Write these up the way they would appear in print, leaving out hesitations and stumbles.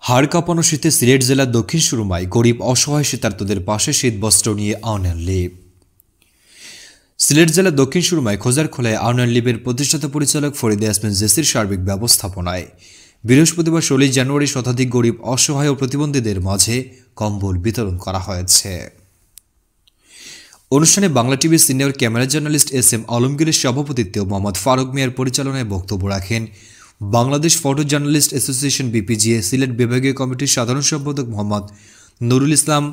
হাড় কাঁপানো শীতে সিলেট জেলার দক্ষিণ সুরমায় গরিব অসহায় শীতার্তদের পাশে শীতবস্ত্র নিয়ে আউনিয়ন লীগ। সিলেট জেলার দক্ষিণ সুরমায় খোঁজারখোলায় আউনিয়ন লীগের প্রতিষ্ঠাতা পরিচালক ফরিদা ইয়াসমিন জেসির সার্বিক ব্যবস্থাপনায় বৃহস্পতিবার 16 জানুয়ারি শতাধিক গরিব অসহায় ও প্রতিবন্ধীদের মাঝে কম্বল বিতরণ করা হয়েছে। অনুষ্ঠানে বাংলা টিভির সিনিয়র ক্যামেরা জার্নালিস্ট এস.এম. আলমগীরের সভাপতিত্বে মোহাম্মদ ফারুক মিয়ার পরিচালনায় বক্তব্য রাখেন Bangladesh photo journalist association BPGA Sylhet বিভাগীয় কমিটির সাধারণ সম্পাদক মোহাম্মদ নুরুল ইসলাম,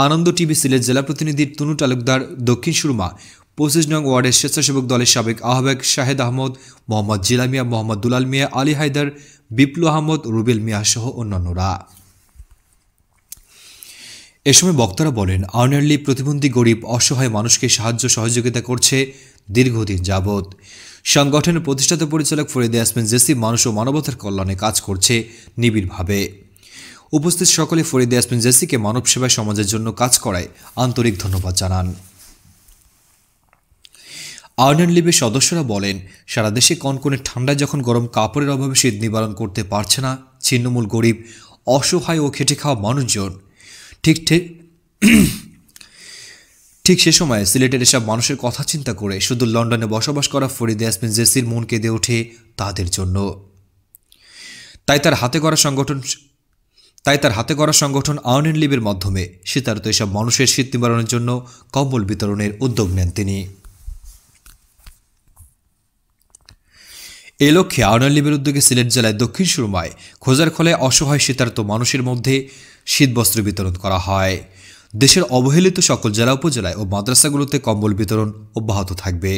আনন্দ টিভি সিলেট জেলা প্রতিনিধি তুনু তালুকদার, দক্ষিণ সুরমা 25 নং ওয়ার্ডের স্বেচ্ছাসেবক দলের সাবেক আহ্বায়ক শাহেদ আহমদ, মোহাম্মদ জিলা মিয়া, মোহাম্মদ দুলাল মিয়া, আলী হায়দার, বিপ্লু আহমদ, রুবেল মিয়া সহ অন্যান্যরা। এ সময় বক্তারা বলেন, আউনিয়ন লীগ প্রতিবন্ধী গরিব অসহায় মানুষকে সাহায্য সহযোগিতা করছে দীর্ঘদিন যাবৎ। সংগঠনের প্রতিষ্ঠাতা পরিচালক ফরিদা ইয়াসমিন জেসি মানুষ ও মানবতার কল্যাণে কাজ করছে নিবিড়ভাবে। উপস্থিত সকলে ফরিদা ইয়াসমিন জেসিকে মানব সেবায় সমাজের জন্য কাজ করায় আন্তরিক ধন্যবাদ জানান। আউনিয়ন লীগের সদস্যরা বলেন, সারা দেশে কনকনে ঠান্ডায় যখন গরম কাপড়ের অভাবে শীত নিবারণ করতে পারছে না ছিন্নমূল গরিব অসহায় ও খেটে খাওয়া মানুষজন, ঠিক সে সময় সিলেটের এসব মানুষের কথা চিন্তা করে শুধু লন্ডনে বসবাস করা ফরিদা ইয়াসমিন জেসির মন কেঁদে ওঠে তাদের জন্য। তাই তার হাতে গড়া সংগঠন আউনিয়ন লীগের মাধ্যমে শীতার্ত এসব মানুষের শীত নিবারণের জন্য কম্বল বিতরণের উদ্যোগ নেন তিনি। এ লক্ষ্যে আউনিয়ন লীগের উদ্যোগে সিলেট জেলায় দক্ষিণ সুরমায় খোঁজারখোলায় অসহায় শীতার্ত মানুষের মধ্যে শীতবস্ত্র বিতরণ করা হয়। দেশের অবহেলিত সকল জেলা উপজেলায় ও মাদ্রাসাগুলোতে কম্বল বিতরণ অব্যাহত থাকবে।